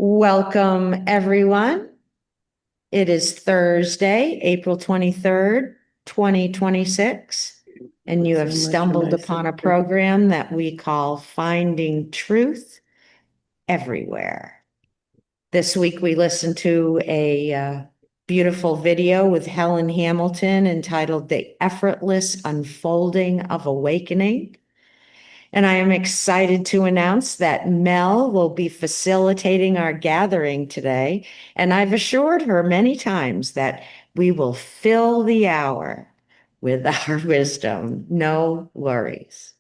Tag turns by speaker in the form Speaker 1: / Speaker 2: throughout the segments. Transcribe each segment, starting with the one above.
Speaker 1: Welcome, everyone. It is Thursday, April 23rd, 2026, and you have stumbled upon a program that we call Finding Truth Everywhere. This week, we listened to a beautiful video with Helen Hamilton entitled The Effortless Unfolding of Awakening. And I am excited to announce that Mel will be facilitating our gathering today. And I've assured her many times that we will fill the hour with our wisdom. No worries.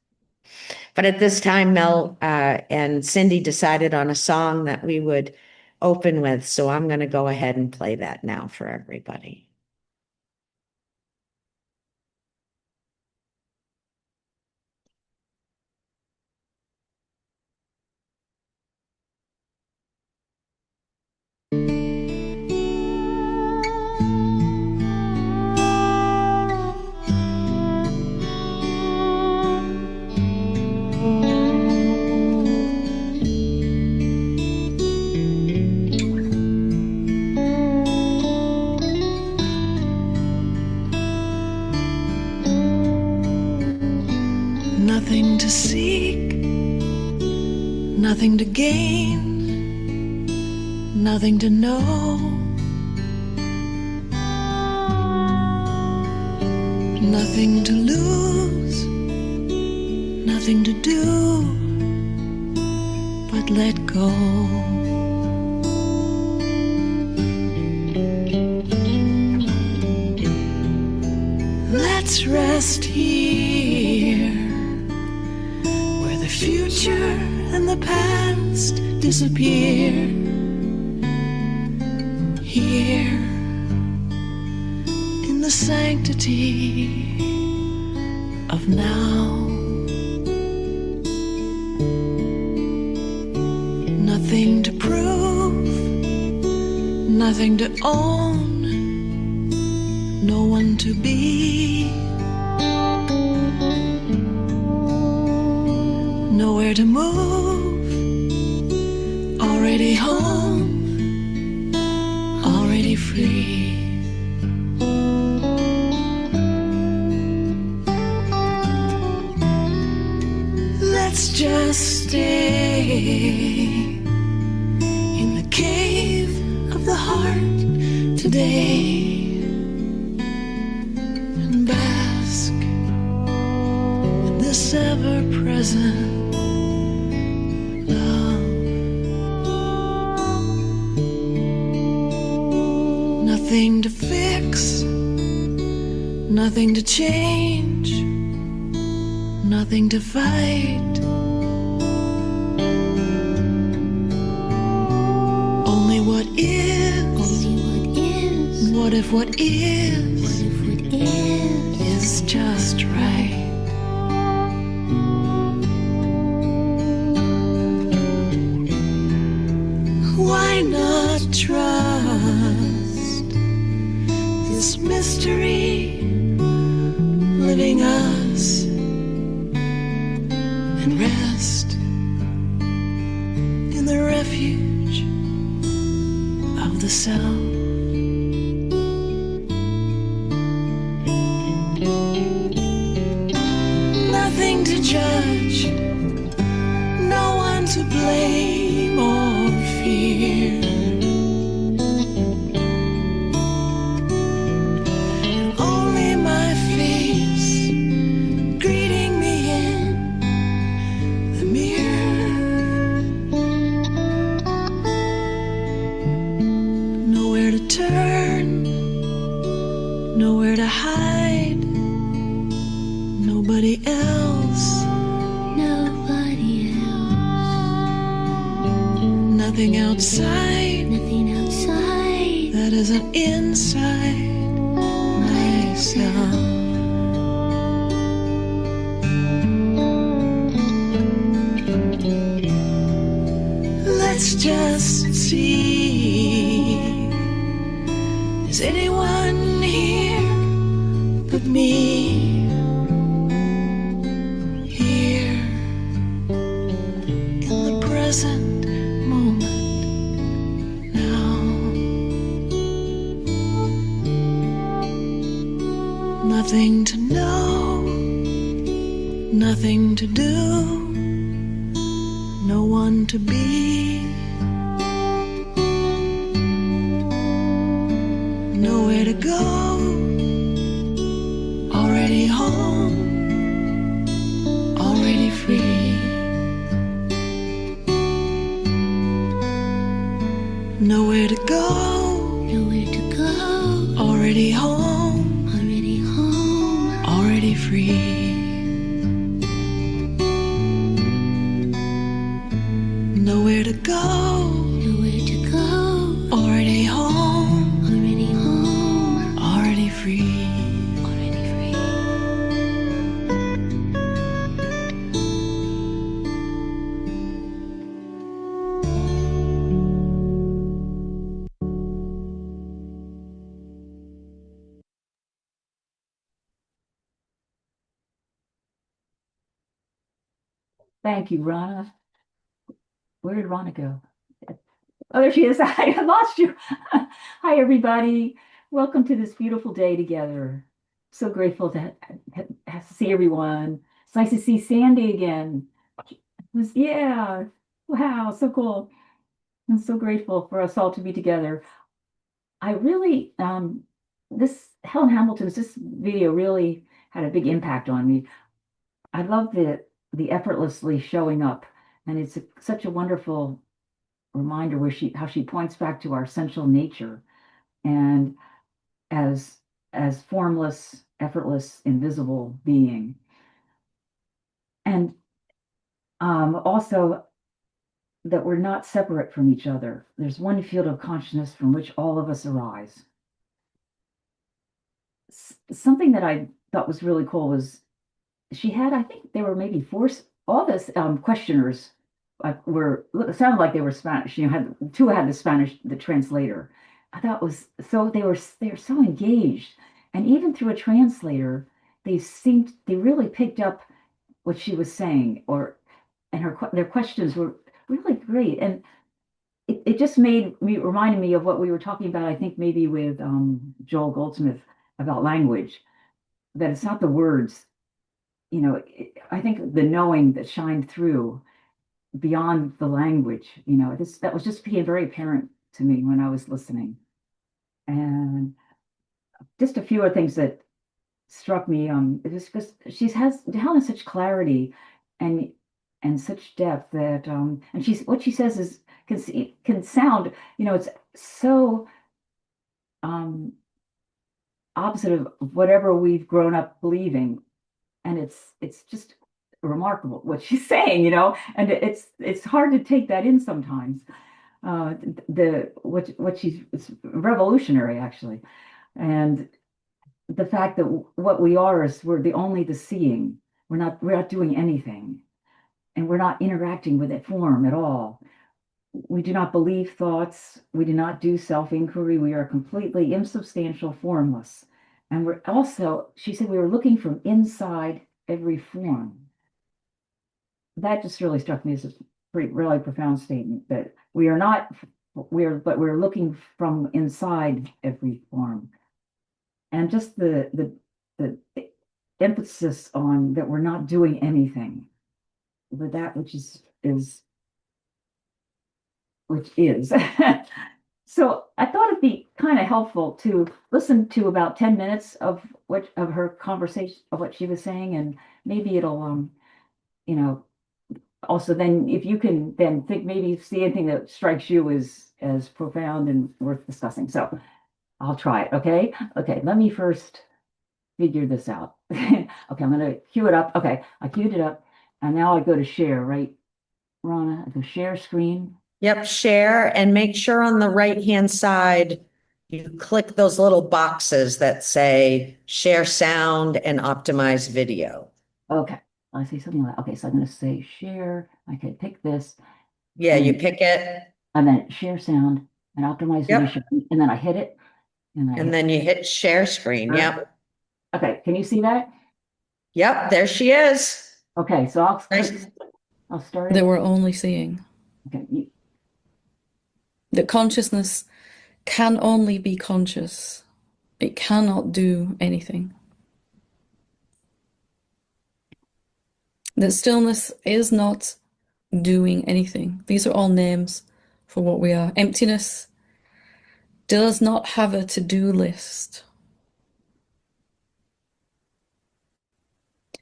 Speaker 1: But at this time, Mel and Cindy decided on a song that we would open with. So I'm going to go ahead and play that now for everybody.
Speaker 2: Nothing to seek, nothing to gain, nothing to know, nothing to lose, nothing to do but let go. Let's rest here, where the future and the past disappear. Here, in the sanctity of now. Nothing to prove, nothing to own, no one to be. Nowhere to move, already home, already free. Let's just stay in the cave of the heart today and bask in this ever-present nothing to fix, nothing to change, nothing to fight. Only what is. What if what is just right? Why not trust this mystery living us and rest in the refuge of the self? Nothing to judge, no one to blame or fear. Only my face greeting me in the mirror. Nowhere to turn, nowhere to hide. Nobody else.
Speaker 3: Nobody else.
Speaker 2: Nothing outside.
Speaker 3: Nothing outside.
Speaker 2: That isn't inside myself. Let's just see. Is anyone here but me? Here in the present moment Nothing to know, nothing to do, no one to be, nowhere to go, already home, already free, nowhere to go,
Speaker 3: Nowhere to go.
Speaker 2: already home,
Speaker 3: Already home.
Speaker 2: already free. Nowhere to go,
Speaker 3: Nowhere to go.
Speaker 2: already home,
Speaker 3: Already home.
Speaker 2: already free.
Speaker 3: Already free.
Speaker 4: Thank you, Rana. Where did Rana go? Oh, there she is. I lost you. Hi, everybody. Welcome to this beautiful day together. So grateful to have to see everyone. It's nice to see Sandy again. Yeah. Wow, so cool. I'm so grateful for us all to be together. I really, Helen Hamilton's, this video really had a big impact on me. I love the effortlessly showing up, and it's such a wonderful reminder where how she points back to our essential nature and as formless, effortless, invisible being. And also that we're not separate from each other. There's one field of consciousness from which all of us arise. Something that I thought was really cool was she had, I think there were maybe all this questioners it sounded like they were Spanish. Had two had the Spanish, the translator. I thought was so they were so engaged, and even through a translator, they really picked up what she was saying, and their questions were really great, and it just reminded me of what we were talking about. I think maybe with Joel Goldsmith about language, that it's not the words. I think the knowing that shined through beyond the language, that was just became very apparent to me when I was listening. And just a few other things that struck me, it was because Helen has such clarity and such depth that, and what she says is, can sound, it's so opposite of whatever we've grown up believing. And it's just remarkable what she's saying, and it's hard to take that in sometimes. It's revolutionary, actually. And the fact that what we are is we're the seeing. We're not doing anything, and we're not interacting with that form at all. We do not believe thoughts. We do not do self-inquiry. We are completely insubstantial, formless. And we're also, she said, we were looking from inside every form. That just really struck me as a really profound statement, that we're looking from inside every form. And just the emphasis on that we're not doing anything with that which is. So I thought it'd be kind of helpful to listen to about 10 minutes of her conversation, of what she was saying, and maybe it'll also then if you can then maybe see anything that strikes you as profound and worth discussing. So I'll try it. Okay, let me first figure this out. Okay, I'm gonna cue it up. Okay, I queued it up, and now I go to share, right, Rana? I go share screen.
Speaker 1: Yep, share, and make sure on the right-hand side, you click those little boxes that say share sound and optimize video.
Speaker 4: Okay, I see something like, okay, so I'm going to say share. I can pick this.
Speaker 1: Yeah, you pick it.
Speaker 4: And then share sound and optimize video. And then I hit it.
Speaker 1: And then you hit share screen. Yep.
Speaker 4: Okay, can you see that?
Speaker 1: Yep, there she is.
Speaker 4: Okay, so I'll start it.
Speaker 2: That we're only seeing.
Speaker 4: Okay.
Speaker 2: That consciousness can only be conscious. It cannot do anything. That stillness is not doing anything. These are all names for what we are. Emptiness does not have a to-do list.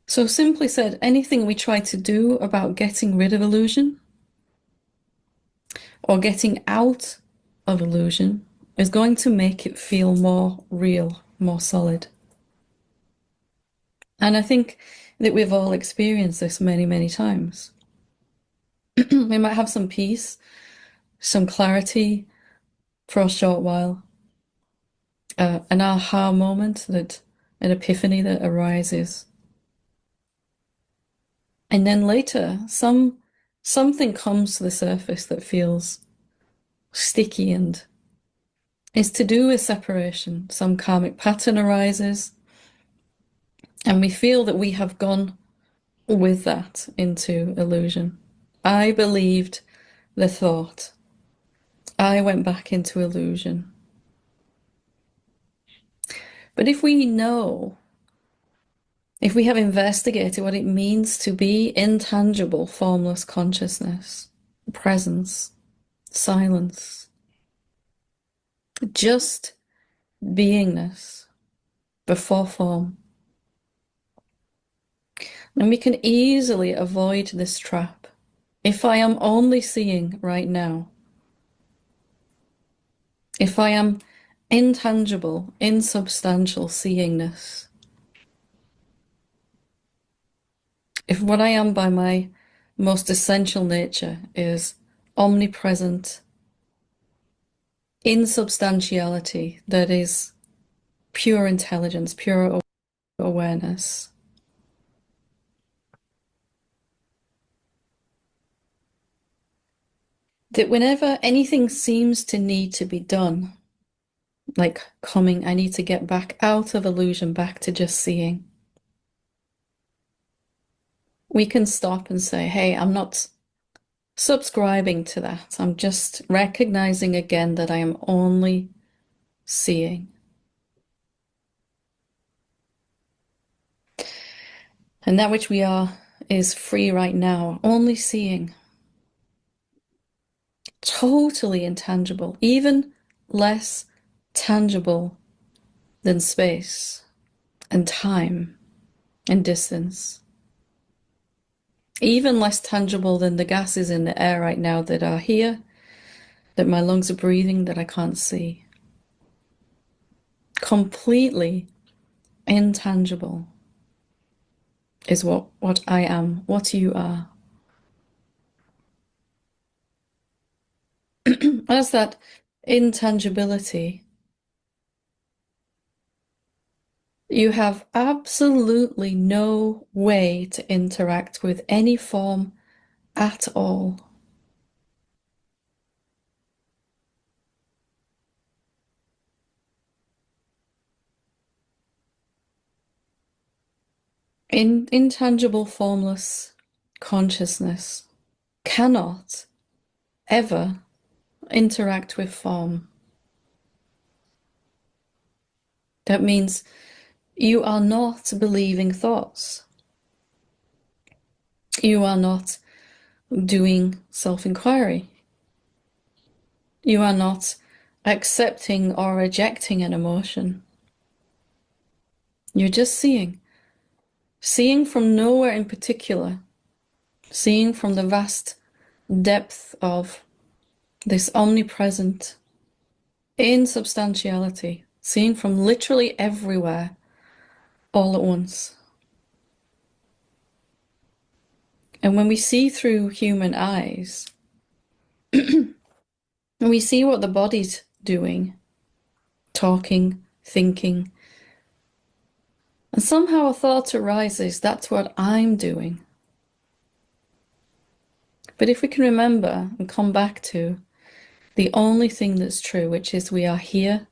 Speaker 2: So simply said, anything we try to do about getting rid of illusion or getting out of illusion is going to make it feel more real, more solid. And I think that we've all experienced this many, many times. We might have some peace, some clarity for a short while, an aha moment, that an epiphany that arises. And then later, something comes to the surface that feels sticky and is to do with separation. Some karmic pattern arises, and we feel that we have gone with that into illusion. I believed the thought. I went back into illusion. But if we know, if we have investigated what it means to be intangible, formless consciousness, presence, silence, just beingness before form, then we can easily avoid this trap. If I am only seeing right now, if I am intangible, insubstantial seeingness, if what I am by my most essential nature is omnipresent insubstantiality, that is pure intelligence, pure awareness, that whenever anything seems to need to be done, like coming, I need to get back out of illusion, back to just seeing, we can stop and say, hey, I'm not subscribing to that. I'm just recognizing again that I am only seeing. And that which we are is free right now, only seeing. Totally intangible, even less tangible than space and time and distance. Even less tangible than the gases in the air right now that are here, that my lungs are breathing, that I can't see. Completely intangible is what I am, what you are. As that intangibility, you have absolutely no way to interact with any form at all. Intangible, formless consciousness cannot ever interact with form. That means you are not believing thoughts. You are not doing self-inquiry. You are not accepting or rejecting an emotion. You're just seeing. Seeing from nowhere in particular. Seeing from the vast depth of this omnipresent insubstantiality. Seeing from literally everywhere, all at once. And when we see through human eyes, and we see what the body's doing, talking, thinking, and somehow a thought arises, that's what I'm doing. But if we can remember and come back to the only thing that's true, which is we are here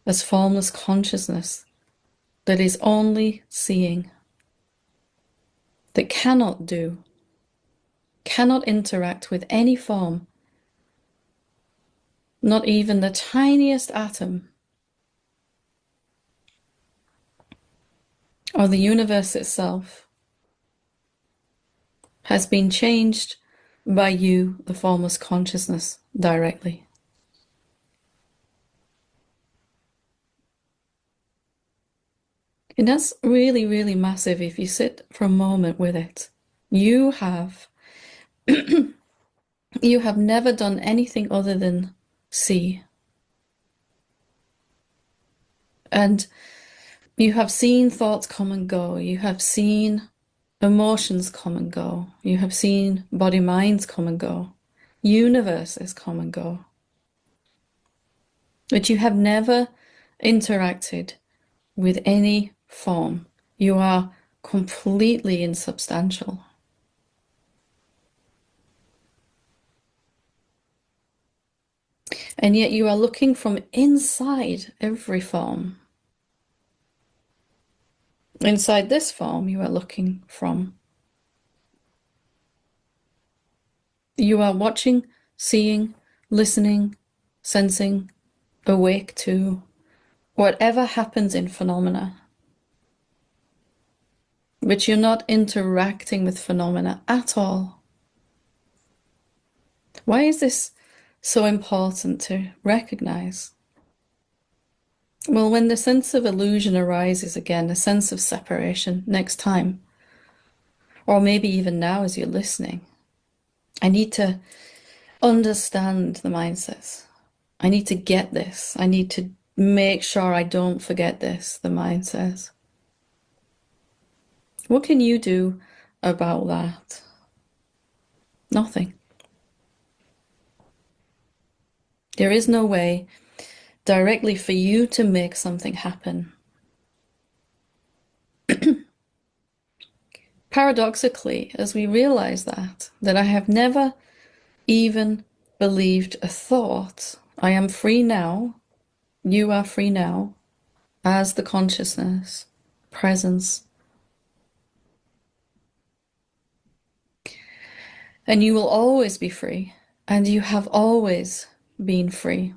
Speaker 2: as formless consciousness that is only seeing, that cannot do, cannot interact with any form, not even the tiniest atom, or the universe itself, has been changed by you, the formless consciousness, directly. And that's really, really massive if you sit for a moment with it. You have you have never done anything other than see. And you have seen thoughts come and go. You have seen emotions come and go. You have seen body minds come and go. Universes come and go. But you have never interacted with any form. You are completely insubstantial. And yet you are looking from inside every form. Inside this form, you are looking from. You are watching, seeing, listening, sensing, awake to whatever happens in phenomena. But you're not interacting with phenomena at all. Why is this so important to recognize? Well, when the sense of illusion arises again, a sense of separation next time, or maybe even now as you're listening, I need to understand the mindset. I need to get this. I need to make sure I don't forget this, the mind says. What can you do about that? Nothing. There is no way directly for you to make something happen. Paradoxically, as we realize that I have never even believed a thought, I am free now, you are free now, as the consciousness, presence. And you will always be free, and you have always been free.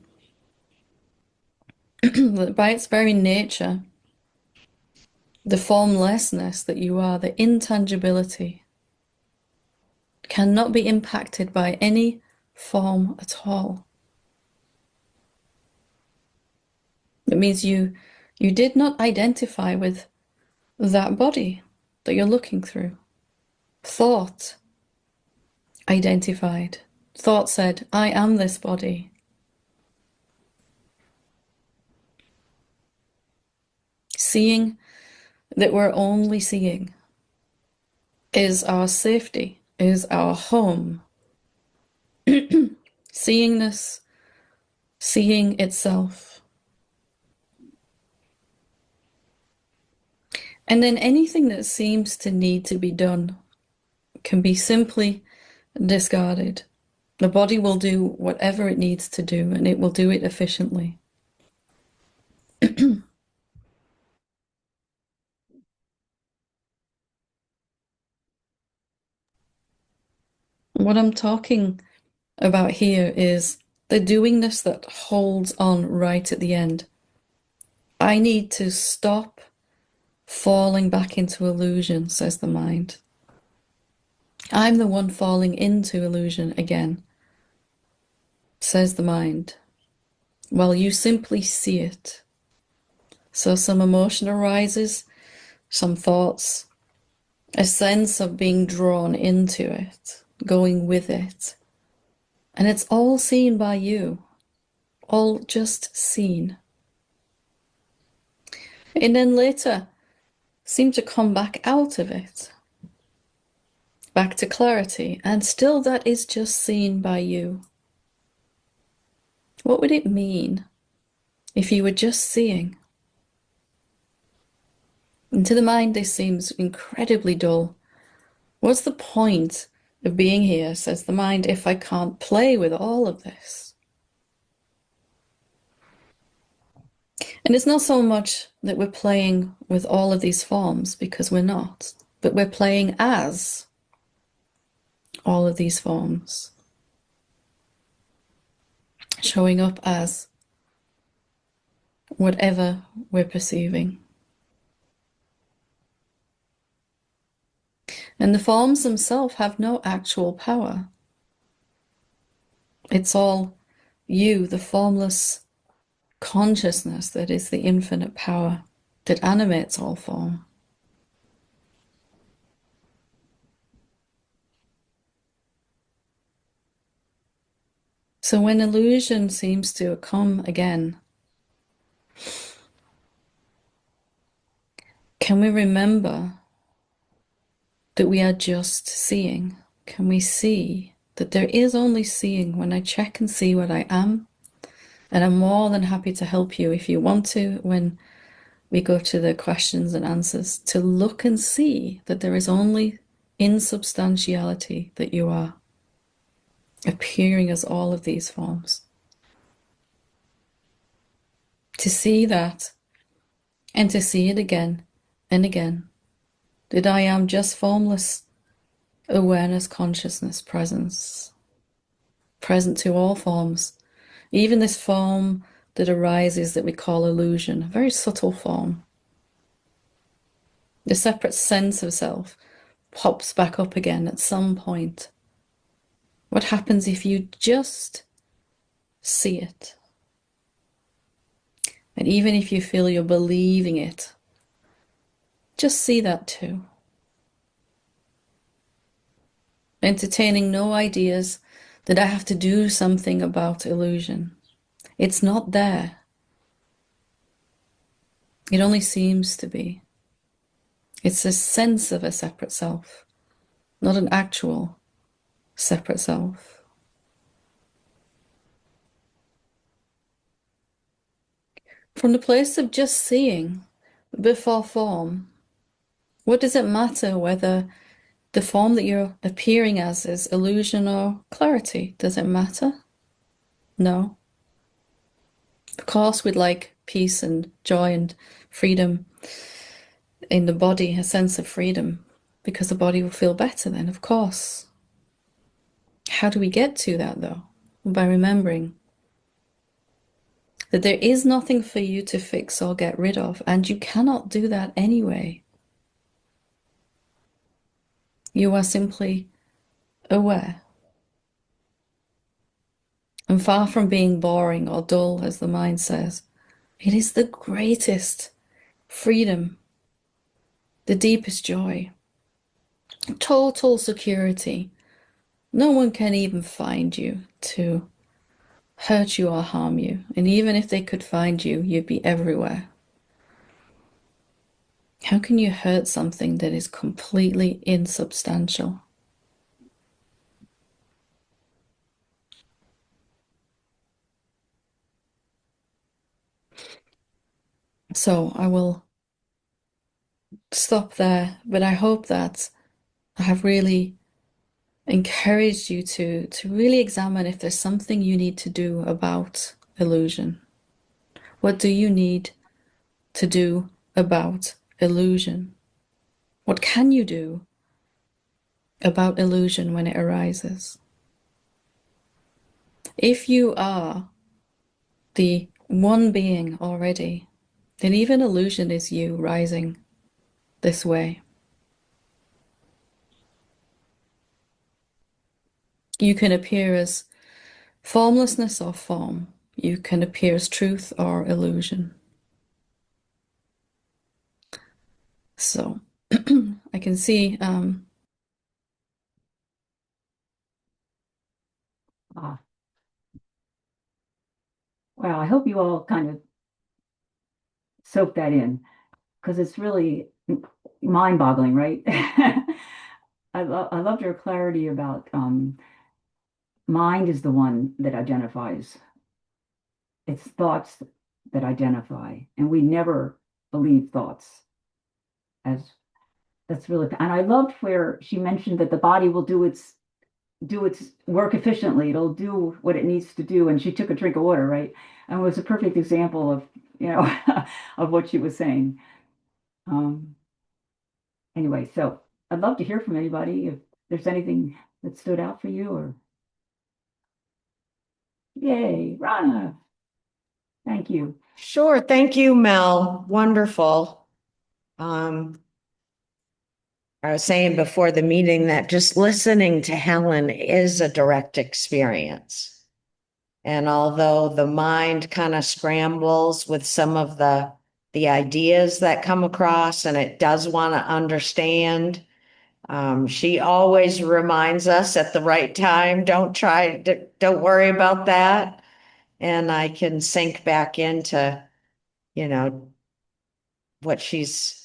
Speaker 2: By its very nature, the formlessness that you are, the intangibility, cannot be impacted by any form at all. It means you did not identify with that body that you're looking through. Thought identified. Thought said, I am this body. Seeing that we're only seeing is our safety, is our home. Seeingness, seeing itself. And then anything that seems to need to be done can be simply discarded. The body will do whatever it needs to do, and it will do it efficiently. What I'm talking about here is the doingness that holds on right at the end. I need to stop falling back into illusion, says the mind. I'm the one falling into illusion again, says the mind. Well, you simply see it. So some emotion arises, some thoughts, a sense of being drawn into it, going with it. And it's all seen by you, all just seen. And then later, seem to come back out of it, back to clarity, and still that is just seen by you. What would it mean if you were just seeing? And to the mind, this seems incredibly dull. What's the point of being here, says the mind, if I can't play with all of this? And it's not so much that we're playing with all of these forms, because we're not, but we're playing as all of these forms, showing up as whatever we're perceiving. And the forms themselves have no actual power. It's all you, the formless consciousness that is the infinite power that animates all form. So when illusion seems to come again, can we remember that we are just seeing? Can we see that there is only seeing when I check and see what I am? And I'm more than happy to help you if you want to, when we go to the questions and answers, to look and see that there is only insubstantiality that you are, appearing as all of these forms. To see that, and to see it again and again, that I am just formless awareness, consciousness, presence, present to all forms, even this form that arises that we call illusion, a very subtle form. The separate sense of self pops back up again at some point. What happens if you just see it? And even if you feel you're believing it, just see that too. Entertaining no ideas that I have to do something about illusion. It's not there. It only seems to be. It's a sense of a separate self, not an actual separate self. From the place of just seeing before form, what does it matter whether the form that you're appearing as is illusion or clarity? Does it matter? No. Of course, we'd like peace and joy and freedom in the body, a sense of freedom, because the body will feel better then, of course. How do we get to that, though? By remembering that there is nothing for you to fix or get rid of, and you cannot do that anyway. You are simply aware. And far from being boring or dull, as the mind says, it is the greatest freedom, the deepest joy, total security. No one can even find you to hurt you or harm you. And even if they could find you, you'd be everywhere. How can you hurt something that is completely insubstantial? So I will stop there, but I hope that I have really encouraged you to really examine if there's something you need to do about illusion. What do you need to do about illusion? What can you do about illusion when it arises? If you are the one being already, then even illusion is you rising this way. You can appear as formlessness or form. You can appear as truth or illusion. So I can see
Speaker 4: Wow, I hope you all kind of soak that in, because it's really mind-boggling, right? I loved your clarity about mind is the one that identifies. It's thoughts that identify, and we never believe thoughts as that's really. And I loved where she mentioned that the body will do its work efficiently. It'll do what it needs to do. And she took a drink of water, right? And it was a perfect example of, of what she was saying. Anyway, so I'd love to hear from anybody if there's anything that stood out for you or yay, Rana. Thank you.
Speaker 1: Sure. Thank you, Mel. Wonderful. Um, I was saying before the meeting that just listening to Helen is a direct experience. And although the mind kind of scrambles with some of the ideas that come across and it does want to understand, she always reminds us at the right time, don't worry about that. And I can sink back into, you know, what she's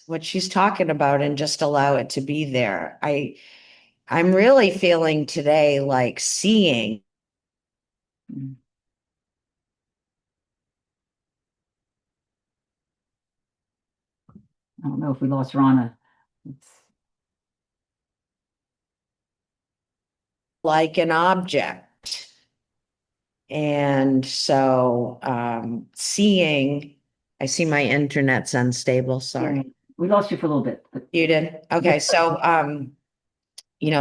Speaker 1: talking about and just allow it to be there. I'm really feeling today like seeing.
Speaker 4: Mm. I don't know if we lost Rana. It's,
Speaker 1: Like an object. And so seeing, I see my internet's unstable, sorry.
Speaker 4: yeah, we lost you for a little bit, but
Speaker 1: You did? Okay, so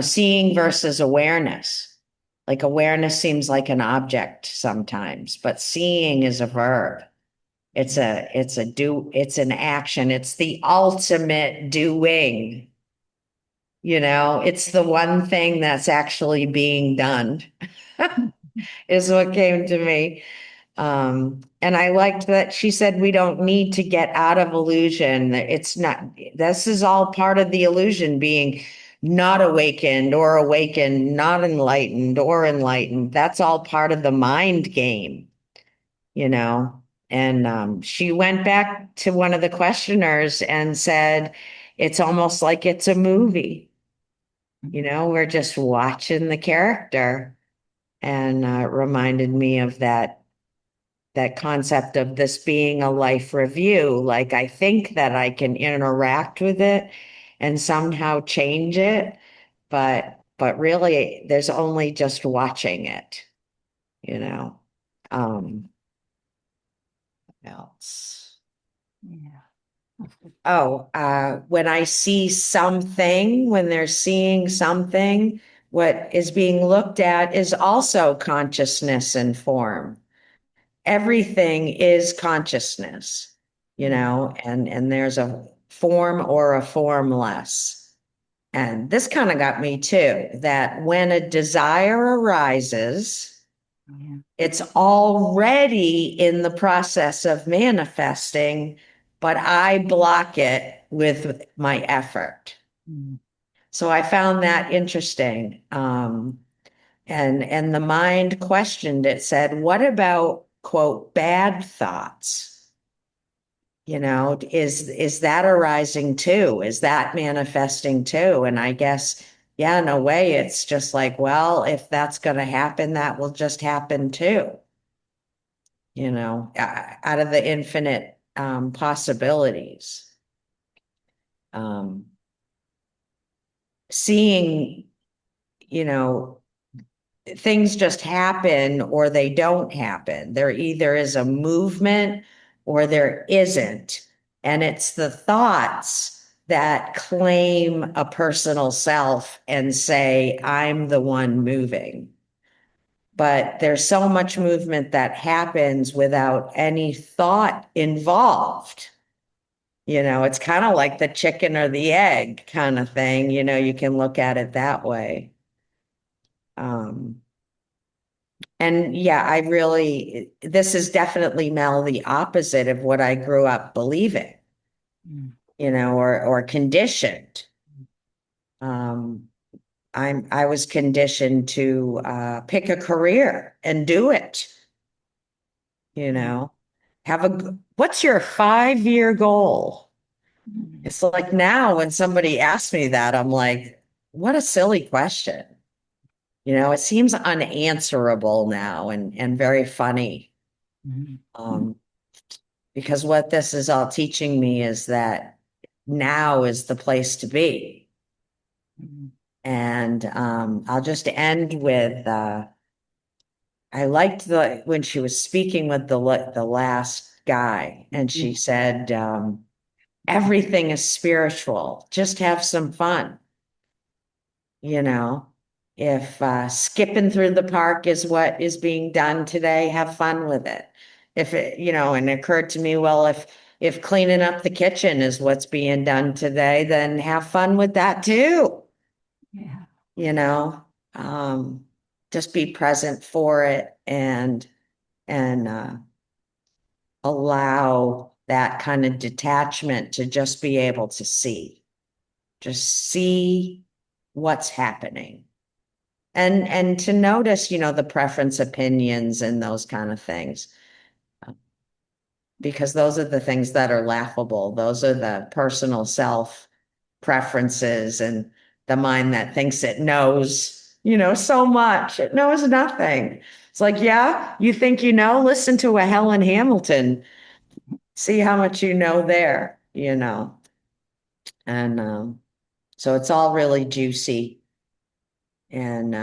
Speaker 1: seeing versus awareness. Like awareness seems like an object sometimes, but seeing is a verb. It's an action. It's the ultimate doing. It's the one thing that's actually being done, is what came to me. And I liked that she said we don't need to get out of illusion. It's not, this is all part of the illusion, being not awakened or awakened, not enlightened or enlightened. That's all part of the mind game, you know. And she went back to one of the questioners and said, it's almost like it's a movie. We're just watching the character, and it reminded me of that concept of this being a life review. Like, I think that I can interact with it and somehow change it, but really there's only just watching it, you know. What else?
Speaker 4: yeah.
Speaker 1: When I see something, when they're seeing something, what is being looked at is also consciousness and form. Everything is consciousness, and there's a form or a formless. And this kind of got me too, that when a desire arises,
Speaker 4: Yeah.
Speaker 1: it's already in the process of manifesting, but I block it with my effort.
Speaker 4: Mm.
Speaker 1: So I found that interesting. And the mind questioned it, said, what about, quote, bad thoughts? Is that arising too? Is that manifesting too? And I guess, yeah, in a way, it's just like, well, if that's going to happen, that will just happen too. Out of the infinite possibilities. Seeing, things just happen or they don't happen. There either is a movement or there isn't. And it's the thoughts that claim a personal self and say, I'm the one moving. But there's so much movement that happens without any thought involved. It's kind of like the chicken or the egg kind of thing. You can look at it that way. And yeah, this is definitely, Mel, the opposite of what I grew up believing,
Speaker 4: Mm.
Speaker 1: or conditioned. I was conditioned to pick a career and do it, what's your 5-year goal?
Speaker 4: Mm.
Speaker 1: It's like now when somebody asks me that, I'm like, what a silly question. It seems unanswerable now and very funny.
Speaker 4: Mm.
Speaker 1: Because what this is all teaching me is that now is the place to be.
Speaker 4: Mm.
Speaker 1: And I'll just end with I liked when she was speaking with the last guy, and she said, everything is spiritual. Just have some fun. If skipping through the park is what is being done today, have fun with it. And it occurred to me, well, if if cleaning up the kitchen is what's being done today, then have fun with that too.
Speaker 4: Yeah.
Speaker 1: You know, just be present for it and allow that kind of detachment to just be able to just see what's happening. And to notice, the preference opinions and those kind of things. Because those are the things that are laughable. Those are the personal self preferences and the mind that thinks it knows, so much. It knows nothing. It's like, yeah, you think you know? Listen to a Helen Hamilton. See how much you know there. And so it's all really juicy. And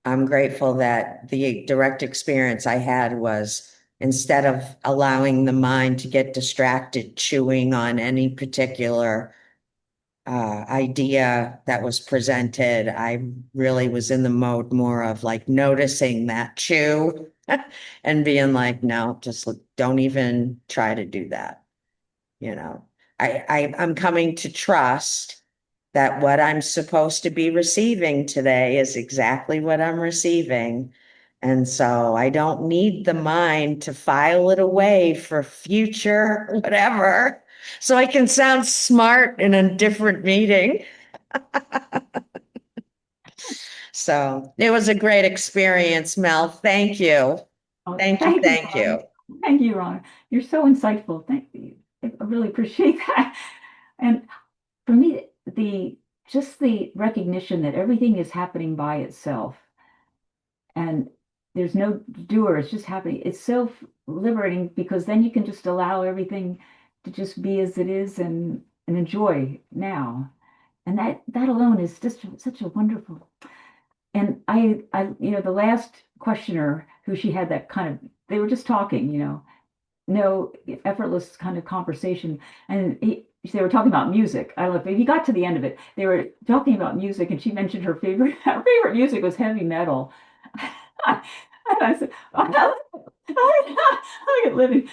Speaker 1: I'm grateful that the direct experience I had was instead of allowing the mind to get distracted chewing on any particular idea that was presented, I really was in the mode more of like noticing that chew and being like, no, just don't even try to do that. I'm coming to trust that what I'm supposed to be receiving today is exactly what I'm receiving. And so I don't need the mind to file it away for future whatever, so I can sound smart in a different meeting. So it was a great experience, Mel. Thank you.
Speaker 4: Oh,
Speaker 1: Thank you. Thank
Speaker 4: Ron.
Speaker 1: you.
Speaker 4: Thank you, Ron. You're so insightful. Thank you. I really appreciate that. And for me, just the recognition that everything is happening by itself and there's no doer, it's just happening. It's so liberating because then you can just allow everything to just be as it is and enjoy now. And that alone is just such a wonderful. And the last questioner who she had that kind of, they were just talking, no effortless kind of conversation. And they were talking about music. I don't know if you got to the end of it. They were talking about music, and she mentioned her favorite music was heavy metal. And I said, I get living.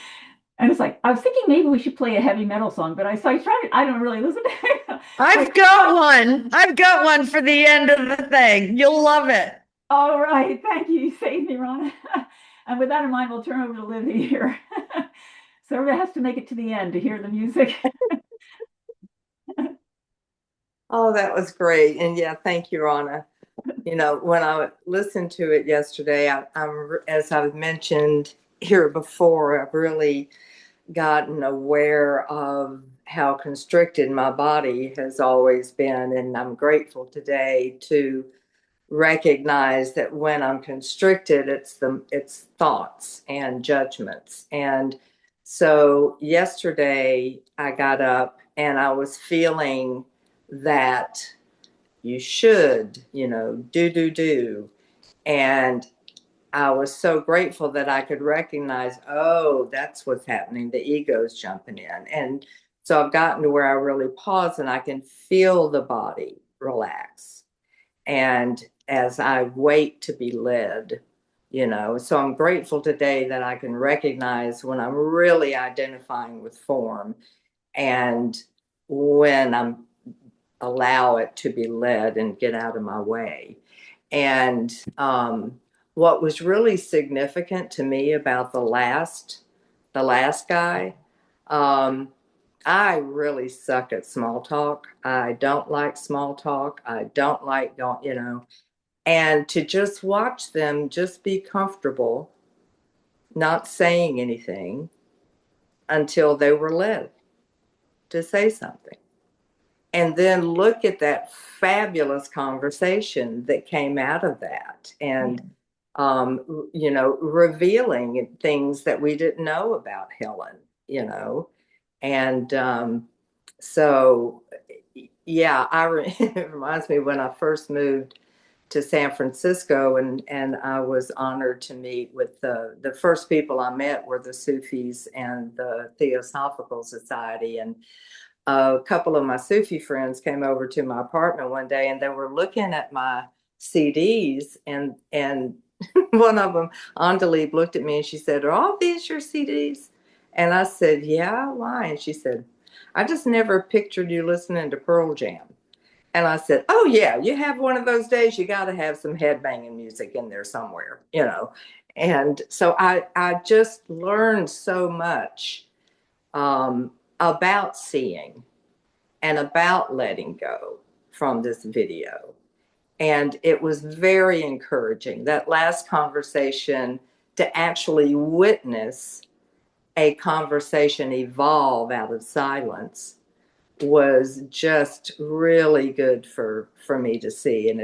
Speaker 4: And it's like I was thinking maybe we should play a heavy metal song, but I tried it. I don't really listen to it.
Speaker 1: I've got one. I've got one for the end of the thing. You'll love it.
Speaker 4: All right. Thank you. You saved me, Ron. And with that in mind, we'll turn over to Livy here. So everybody has to make it to the end to hear the music.
Speaker 5: Oh, that was great. And yeah, thank you, Rana. When I listened to it yesterday, as I've mentioned here before, I've really gotten aware of how constricted my body has always been. And I'm grateful today to recognize that when I'm constricted, it's thoughts and judgments. And so yesterday I got up and I was feeling that you should, do. And I was so grateful that I could recognize, oh, that's what's happening. The ego's jumping in. And so I've gotten to where I really pause and I can feel the body relax. And as I wait to be led, so I'm grateful today that I can recognize when I'm really identifying with form and when I'm allow it to be led and get out of my way. And what was really significant to me about the last guy, I really suck at small talk. I don't like small talk. I don't like and to just watch them just be comfortable, not saying anything until they were led to say something. And then look at that fabulous conversation that came out of that. And, revealing things that we didn't know about Helen, And so, yeah, it reminds me when I first moved to San Francisco and I was honored to meet with the first people I met were the Sufis and the Theosophical Society. And a couple of my Sufi friends came over to my apartment one day and they were looking at my CDs and one of them, Andalib, looked at me and she said, "Are all these your CDs?" And I said, yeah, why? And she said, I just never pictured you listening to Pearl Jam. And I said, oh, yeah, you have one of those days, you got to have some headbanging music in there somewhere, you know. And so I just learned so much about seeing and about letting go from this video. And it was very encouraging, that last conversation, to actually witness a conversation evolve out of silence was just really good for me to see. And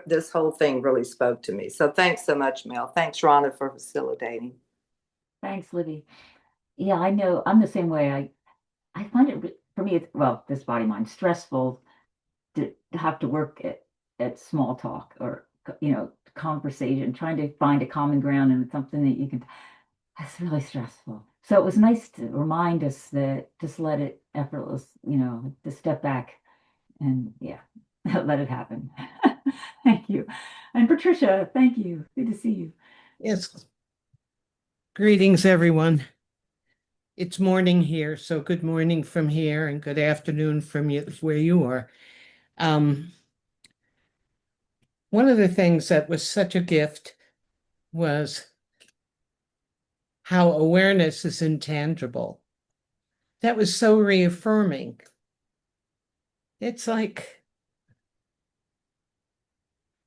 Speaker 5: this whole thing really spoke to me. So thanks so much, Mel. Thanks, Rhonda, for facilitating.
Speaker 4: Thanks, Libby. Yeah, I know. I'm the same way. I find it, for me, it's, well, this body mind, stressful to have to work at small talk or, conversation, trying to find a common ground and something that you can, that's really stressful. So it was nice to remind us that just let it effortless, to step back and yeah, let it happen. Thank you. And Patricia, thank you. Good to see you.
Speaker 6: Yes. Greetings, everyone. It's morning here, so good morning from here and good afternoon from where you are. One of the things that was such a gift was how awareness is intangible. That was so reaffirming. It's like,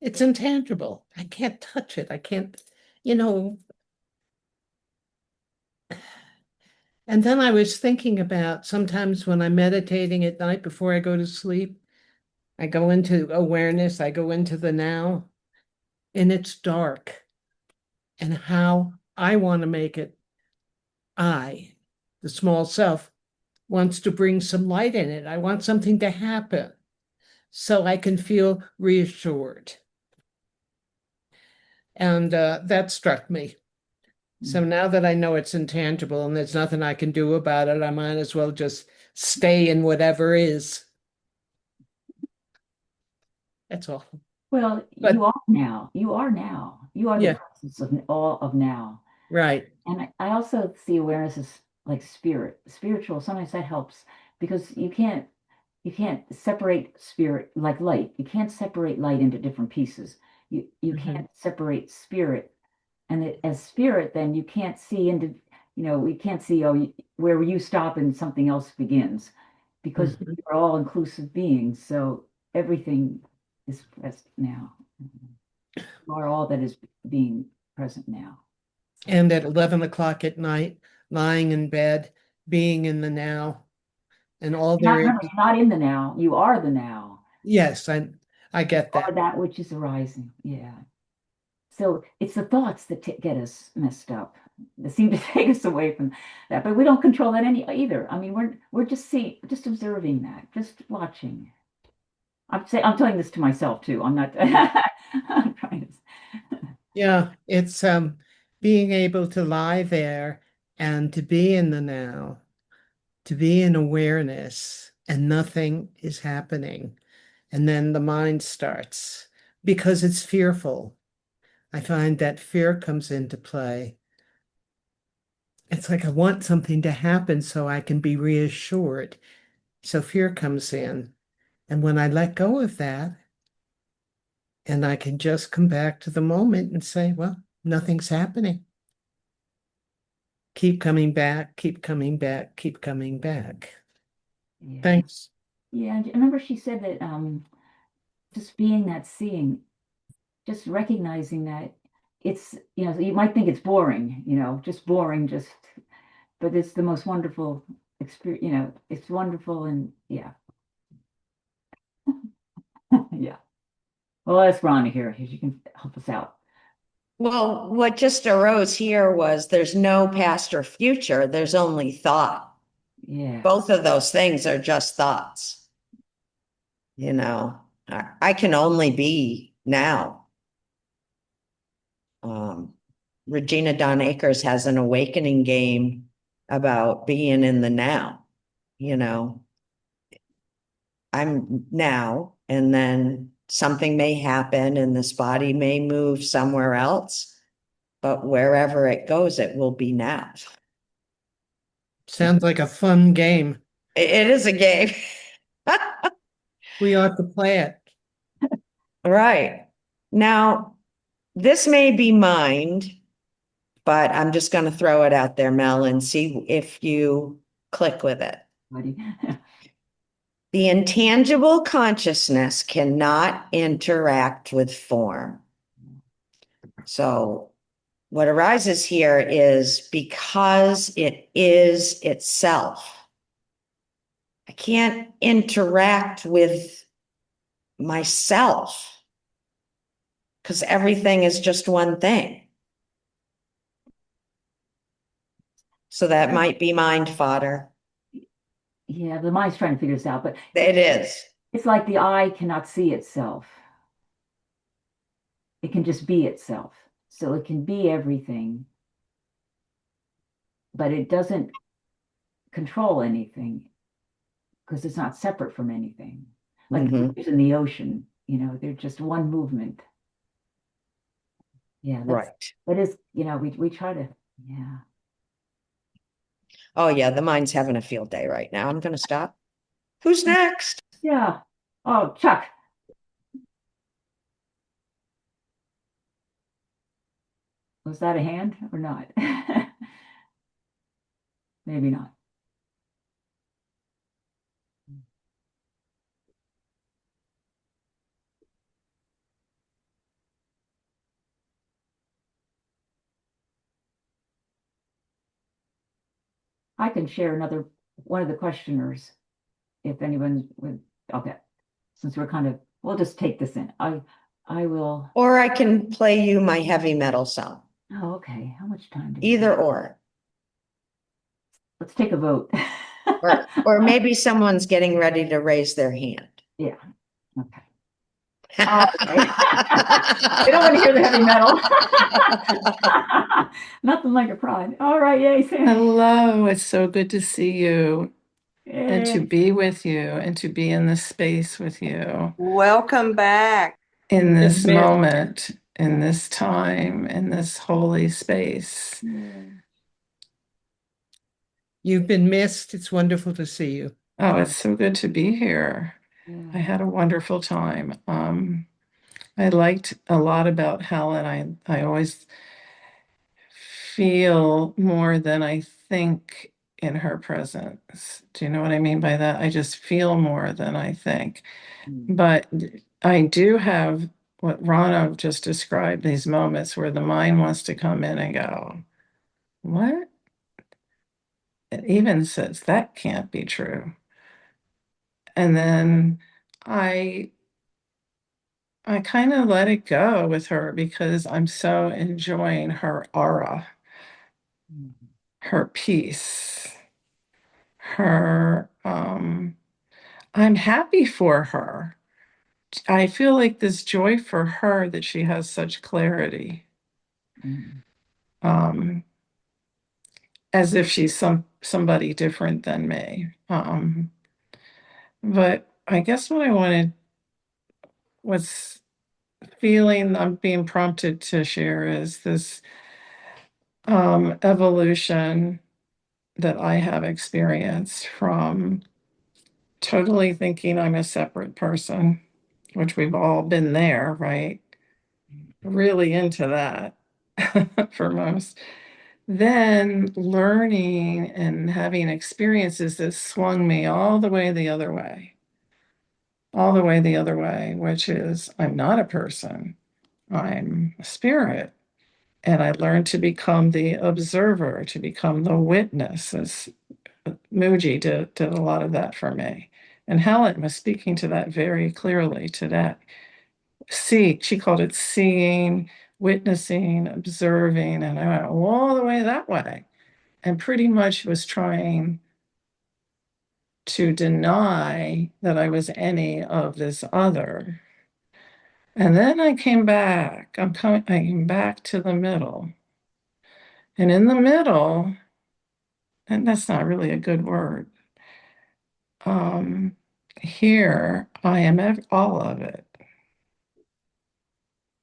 Speaker 6: it's intangible. I can't touch it. I can't, And then I was thinking about sometimes when I'm meditating at night before I go to sleep, I go into awareness, I go into the now, and it's dark. And how I want to make it, the small self, wants to bring some light in it. I want something to happen so I can feel reassured. And that struck me. So now that I know it's intangible and there's nothing I can do about it, I might as well just stay in whatever is. That's all.
Speaker 4: Well,
Speaker 6: But-
Speaker 4: you are now. You are now. You are
Speaker 6: Yeah.
Speaker 4: the presence of all of now.
Speaker 6: Right.
Speaker 4: And I also see awareness as like spiritual. Sometimes that helps because you can't separate spirit like light. You can't separate light into different pieces. You can't separate spirit. And as spirit, then you can't see into, we can't see where you stop and something else begins because you're all inclusive beings. So everything is present now. You are all that is being present now.
Speaker 6: And at 11 o'clock at night, lying in bed, being in the now, and all there is.
Speaker 4: Remember, you're not in the now. You are the now.
Speaker 6: Yes, I get
Speaker 4: You
Speaker 6: that.
Speaker 4: are that which is arising. Yeah. So it's the thoughts that get us messed up. That seem to take us away from that, but we don't control that either. I mean, we're just observing that, just watching. I'm telling this to myself too. I'm not. I'm trying to.
Speaker 6: Yeah, it's being able to lie there and to be in the now, to be in awareness, and nothing is happening. And then the mind starts because it's fearful. I find that fear comes into play. It's like I want something to happen so I can be reassured. So fear comes in. And when I let go of that, and I can just come back to the moment and say, well, nothing's happening. Keep coming back, keep coming back, keep coming back.
Speaker 4: Yeah.
Speaker 6: Thanks.
Speaker 4: Yeah, and I remember she said that just being that seeing, just recognizing that it's, you might think it's boring, just boring, but it's the most wonderful experience, it's wonderful and yeah. Yeah. Well, that's Ronnie here. She can help us out.
Speaker 1: Well, what just arose here was there's no past or future, there's only thought.
Speaker 4: Yeah.
Speaker 1: Both of those things are just thoughts. I can only be now. Regina Dawn Akers has an awakening game about being in the now. I'm now, and then something may happen and this body may move somewhere else, but wherever it goes, it will be now.
Speaker 6: Sounds like a fun game.
Speaker 1: It is a game.
Speaker 6: We ought to play it.
Speaker 1: Right. Now, this may be mind, but I'm just going to throw it out there, Mel, and see if you click with it.
Speaker 4: Buddy.
Speaker 1: The intangible consciousness cannot interact with form. So what arises here is because it is itself. I can't interact with myself because everything is just one thing. So that might be mind fodder.
Speaker 4: Yeah, the mind's trying to figure this out, but
Speaker 1: It is.
Speaker 4: it's like the eye cannot see itself. It can just be itself. So it can be everything, but it doesn't control anything because it's not separate from anything. Like the
Speaker 1: Mhm.
Speaker 4: waves in the ocean, they're just one movement. Yeah,
Speaker 1: Right.
Speaker 4: that is, we try to, yeah.
Speaker 1: Oh, yeah, the mind's having a field day right now. I'm going to stop. Who's next?
Speaker 4: Yeah. Oh, Chuck. Was that a hand or not? Maybe not. I can share one of the questioners if anyone would. Okay, since we'll just take this in. I will.
Speaker 1: Or I can play you my heavy metal song.
Speaker 4: Oh, okay. How much time do we
Speaker 1: Either
Speaker 4: have?
Speaker 1: or.
Speaker 4: Let's take a vote.
Speaker 1: Or maybe someone's getting ready to raise their hand.
Speaker 4: Yeah. Okay. Oh, okay. They don't want to hear the heavy metal. Nothing like a pride. All right, yay, Sam.
Speaker 7: Hello, it's so good to see you and to
Speaker 4: Yay.
Speaker 7: be with you and to be in this space with you
Speaker 5: Welcome back.
Speaker 7: in this
Speaker 6: Amen.
Speaker 7: moment, in this time, in this holy space.
Speaker 6: You've been missed. It's wonderful to see you.
Speaker 7: Oh, it's so good to be here. I
Speaker 4: Yeah.
Speaker 7: had a wonderful time. I liked a lot about Helen. I always feel more than I think in her presence. Do you know what I mean by that? I just feel more than I think. But I do have what Rana just described, these moments where the mind wants to come in and go, what? It even says that can't be true. And then I kind of let it go with her because I'm so enjoying her aura, her peace, her I'm happy for her. I feel like this joy for her that she has such clarity. Um, as if she's somebody different than me. But I guess what I wanted was feeling I'm being prompted to share is this evolution that I have experienced from totally thinking I'm a separate person, which we've all been there, right? Really into that for most. Then learning and having experiences that swung me all the way the other way, which is I'm not a person, I'm a spirit. And I learned to become the observer, to become the witness. As Muji did a lot of that for me. And Helen was speaking to that very clearly today. She called it seeing, witnessing, observing, and I went all the way that way. And pretty much was trying to deny that I was any of this other. And then I came back. I came back to the middle. And in the middle, and that's not really a good word. Here I am all of it.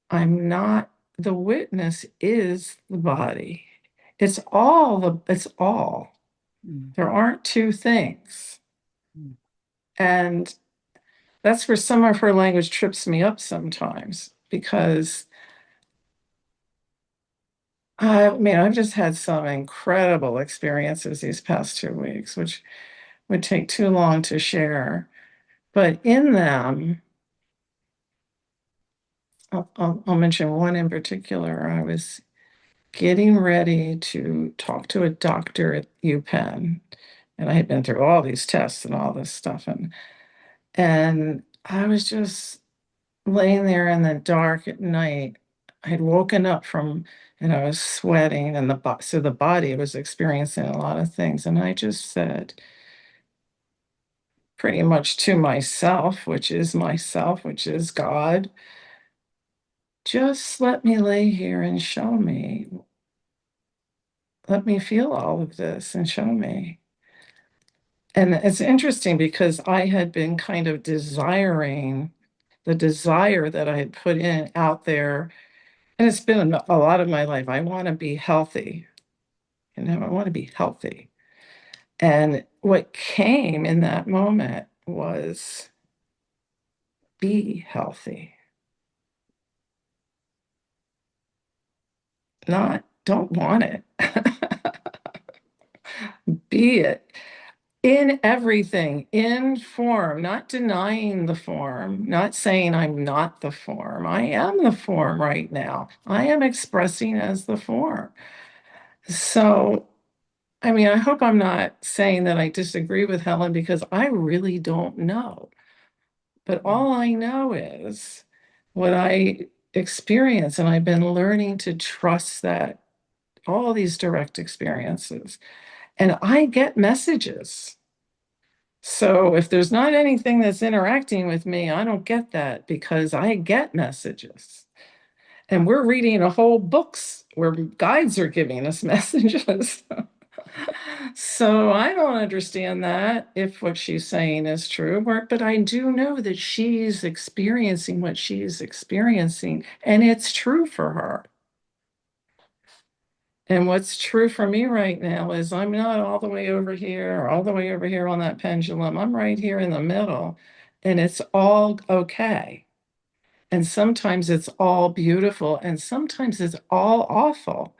Speaker 7: I'm not, the witness is the body. It's all. There aren't two things.
Speaker 4: Mm.
Speaker 7: And that's where some of her language trips me up sometimes, because I've just had some incredible experiences these past 2 weeks, which would take too long to share. But in them, I'll mention one in particular. I was getting ready to talk to a doctor at UPenn, and I had been through all these tests and all this stuff, and I was just laying there in the dark at night. I had woken up and I was sweating, and so the body was experiencing a lot of things, and I just said, pretty much to myself, which is God, just let me lay here and show me. Let me feel all of this and show me. And it's interesting because I had been kind of desiring the desire that I had put out there. And it's been a lot of my life. I want to be healthy. I want to be healthy. And what came in that moment was be healthy. Not don't want it. Be it in everything, in form, not denying the form, not saying I'm not the form. I am the form right now. I am expressing as the form. So, I hope I'm not saying that I disagree with Helen, because I really don't know. But all I know is what I experience, and I've been learning to trust that all these direct experiences. And I get messages. So if there's not anything that's interacting with me, I don't get that, because I get messages. And we're reading a whole books where guides are giving us messages. So I don't understand that, if what she's saying is true, but I do know that she's experiencing what she's experiencing, and it's true for her. And what's true for me right now is I'm not all the way over here or all the way over here on that pendulum. I'm right here in the middle, and it's all okay. And sometimes it's all beautiful, and sometimes it's all awful.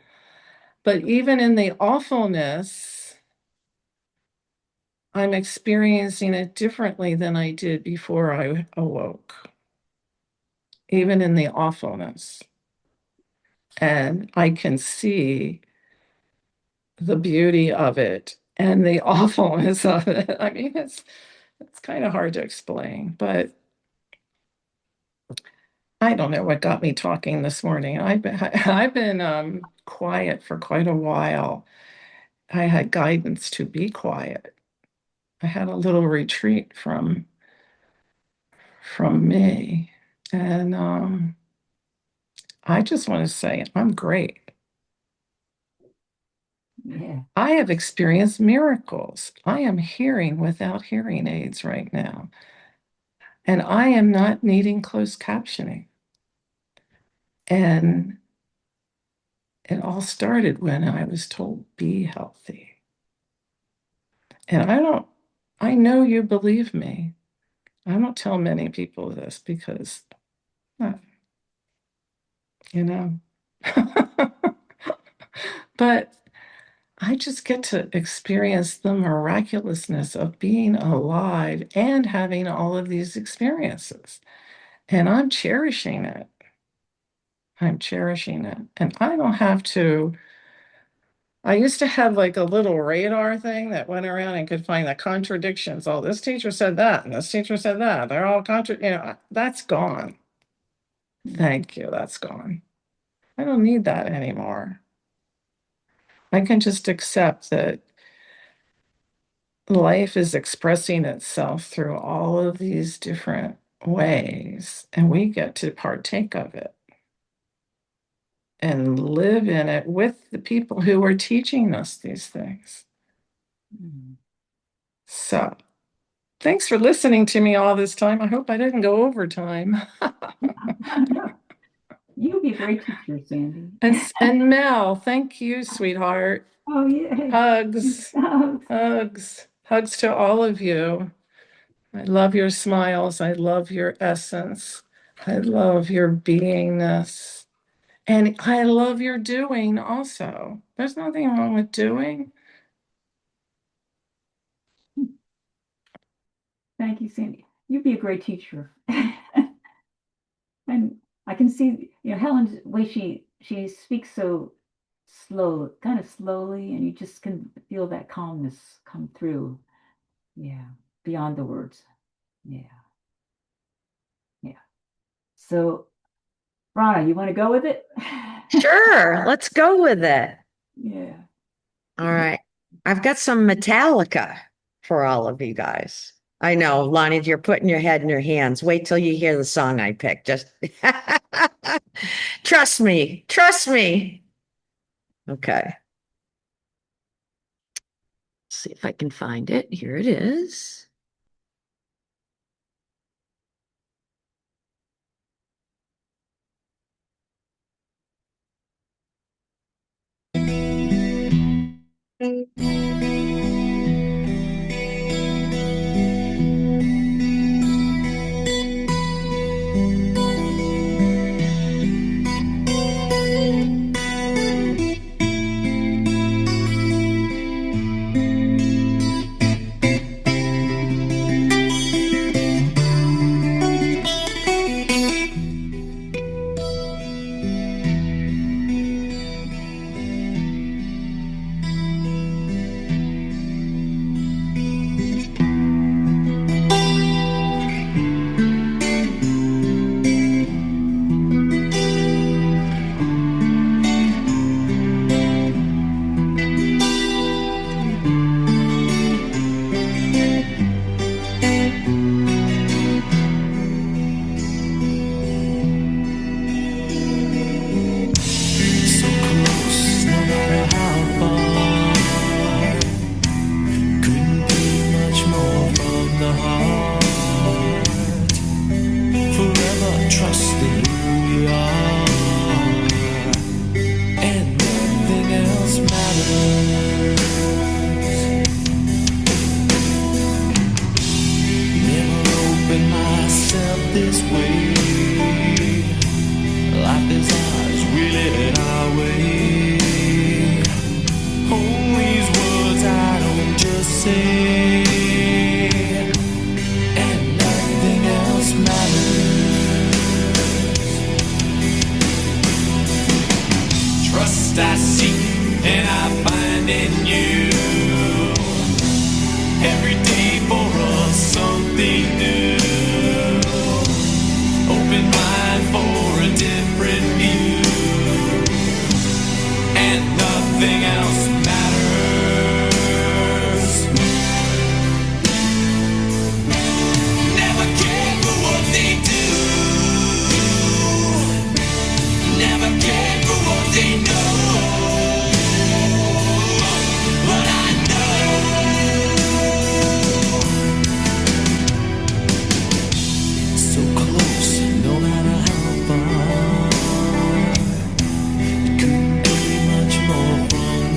Speaker 7: But even in the awfulness, I'm experiencing it differently than I did before I awoke, even in the awfulness. And I can see the beauty of it and the awfulness of it. It's kind of hard to explain, but I don't know what got me talking this morning. I've been quiet for quite a while. I had guidance to be quiet. I had a little retreat from me, and I just want to say I'm great.
Speaker 4: Yeah.
Speaker 7: I have experienced miracles. I am hearing without hearing aids right now. And I am not needing closed captioning. And it all started when I was told, be healthy. And I know you believe me. I don't tell many people this because, you know, but I just get to experience the miraculousness of being alive and having all of these experiences. And I'm cherishing it. I'm cherishing it. And I don't have to. I used to have like a little radar thing that went around and could find the contradictions. Oh, this teacher said that, and this teacher said that. They're all that's gone. Thank you. That's gone. I don't need that anymore. I can just accept that life is expressing itself through all of these different ways, and we get to partake of it and live in it with the people who are teaching us these things. So, thanks for listening to me all this time. I hope I didn't go over time.
Speaker 4: You'd be a great teacher, Sandy.
Speaker 7: And Mel, thank you, sweetheart.
Speaker 4: Oh, yeah.
Speaker 7: Hugs, hugs, hugs to all of you. I love your smiles. I love your essence. I love your beingness. And I love your doing also. There's nothing wrong with doing.
Speaker 4: Thank you, Sandy. You'd be a great teacher. And I can see, Helen's way she speaks so slow, kind of slowly, and you just can feel that calmness come through. Yeah, beyond the words. Yeah. Yeah. So, Rana, you want to go with it?
Speaker 1: Sure, let's go with it.
Speaker 4: Yeah.
Speaker 1: All right. I've got some Metallica for all of you guys. I know, Lonnie, you're putting your head in your hands. Wait till you hear the song I picked. Just trust me. Trust me. Okay. See if I can find it. Here it is.
Speaker 8: Couldn't be much more from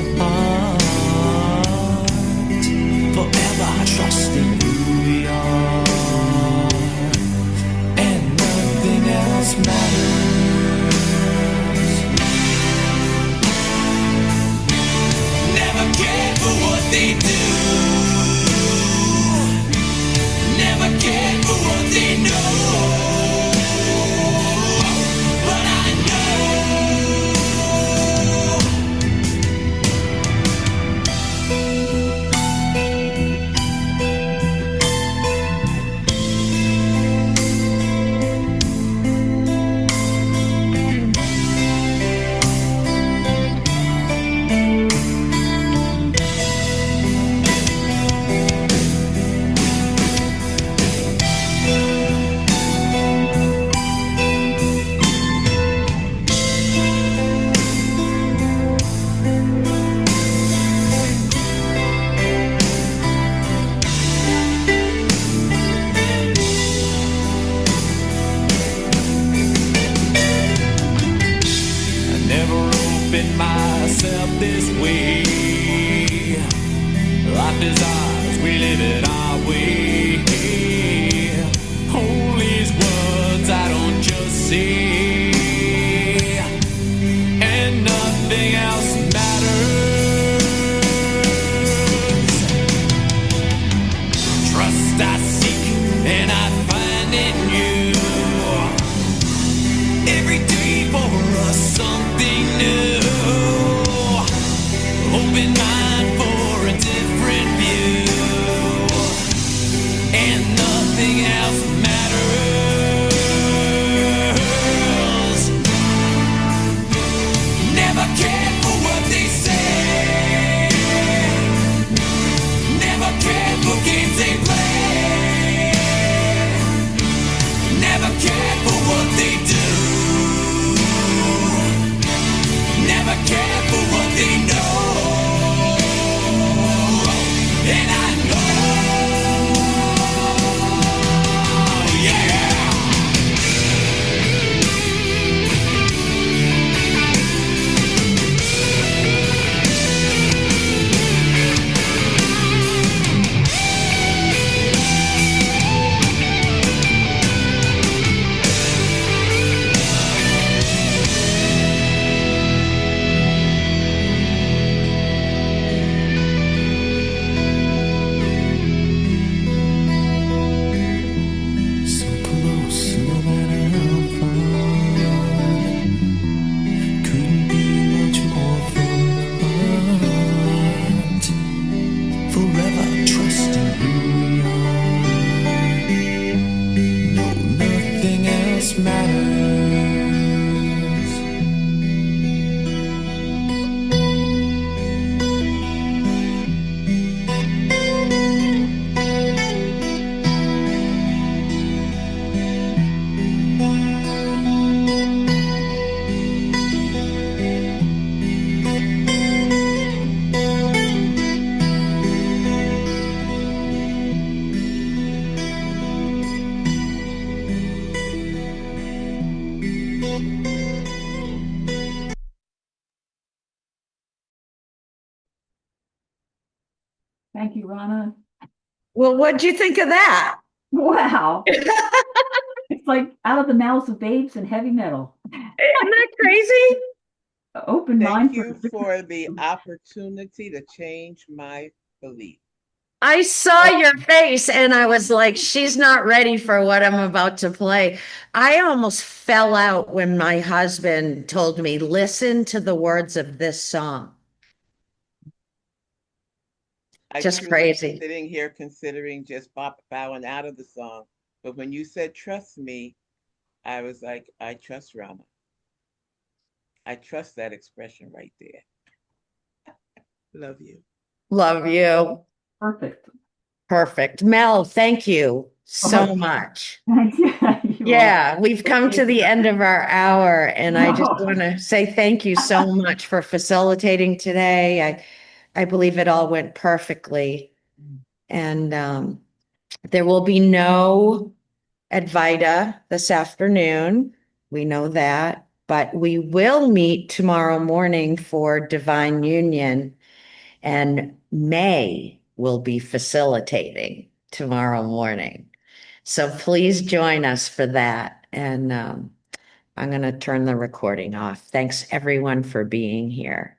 Speaker 8: myself this way. Life is ours, we live it our way. All these words I don't just say, and nothing else matters. Trust I seek, and I find in you. Every day for us something new. Open mind for a different view, and nothing else matters. Never cared for what they say, never cared for games they play, never cared for what they do, never cared for what they know. And I know, yeah. So close, no matter how far. Couldn't be much more from the heart. Forever trusting who we are. No, nothing else matters.
Speaker 4: Thank you, Rana.
Speaker 1: Well, what'd you think of that?
Speaker 4: Wow. It's like out of the mouths of babes and heavy metal.
Speaker 1: Isn't that crazy?
Speaker 4: Open
Speaker 9: Thank
Speaker 4: mind
Speaker 9: you
Speaker 4: for
Speaker 9: for the opportunity to change my belief.
Speaker 1: I saw your face and I was like, she's not ready for what I'm about to play. I almost fell out when my husband told me, listen to the words of this song.
Speaker 9: I
Speaker 1: Just
Speaker 9: truly was
Speaker 1: crazy.
Speaker 9: sitting here considering just bowing out of the song. But when you said trust me, I was like, I trust Rama. I trust that expression right there. Love you.
Speaker 1: Love you.
Speaker 4: perfect.
Speaker 1: Perfect. Mel, thank you so
Speaker 4: Oh,
Speaker 1: much.
Speaker 4: thank you. You are.
Speaker 1: Yeah, we've come to the end of our hour, and I just
Speaker 4: No.
Speaker 1: want to say thank you so much for facilitating today. I believe it all went perfectly. And there will be no Advaita this afternoon. We know that, but we will meet tomorrow morning for Divine Union, and May will be facilitating tomorrow morning. So please join us for that. And I'm going to turn the recording off. Thanks everyone for being here.